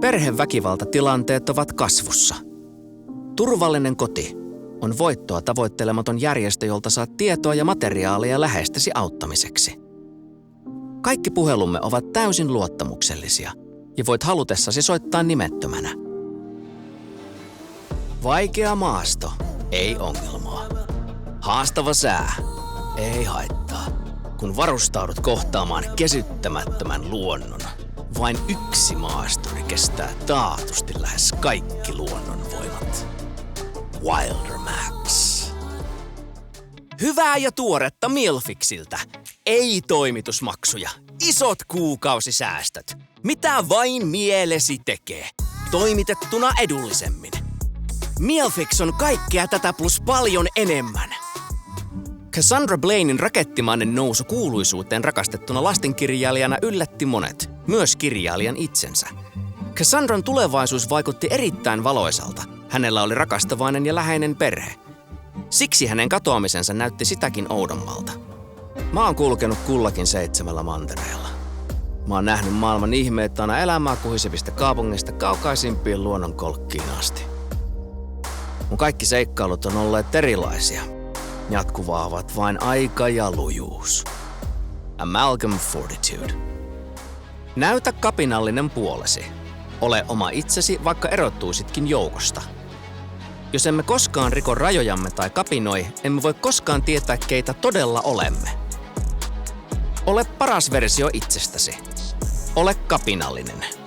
Perheväkivaltatilanteet ovat kasvussa. Turvallinen koti on voittoa tavoittelematon järjestö, jolta saat tietoa ja materiaalia läheistesi auttamiseksi. Kaikki puhelumme ovat täysin luottamuksellisia ja voit halutessasi soittaa nimettömänä. Vaikea maasto, ei ongelmaa. Haastava sää, ei haittaa. Kun varustaudut kohtaamaan kesyttämättömän luonnon, vain yksi maasturi kestää taatusti lähes kaikki luonnonvoimat. Wildermax. Hyvää ja tuoretta Milfixiltä. Ei toimitusmaksuja. Isot kuukausisäästöt. Mitä vain mielesi tekee. Toimitettuna edullisemmin. Milfix on kaikkea tätä plus paljon enemmän. Cassandra Blainen rakettimainen nousu kuuluisuuteen rakastettuna lastenkirjailijana yllätti monet, myös kirjailijan itsensä. Cassandran tulevaisuus vaikutti erittäin valoisalta. Hänellä oli rakastavainen ja läheinen perhe. Siksi hänen katoamisensa näytti sitäkin oudommalta. Mä oon kulkenut kullakin 7 mantereella. Mä oon nähnyt maailman ihmeet aina elämää kuhisevista kaupungeista kaukaisimpiin luonnonkolkkiin asti. Mun kaikki seikkailut on olleet erilaisia. Jatkuvaa ovat vain aika ja lujuus. Amalgam Fortitude. Näytä kapinallinen puolesi. Ole oma itsesi, vaikka erottuisitkin joukosta. Jos emme koskaan riko rajojamme tai kapinoi, emme voi koskaan tietää, keitä todella olemme. Ole paras versio itsestäsi. Ole kapinallinen.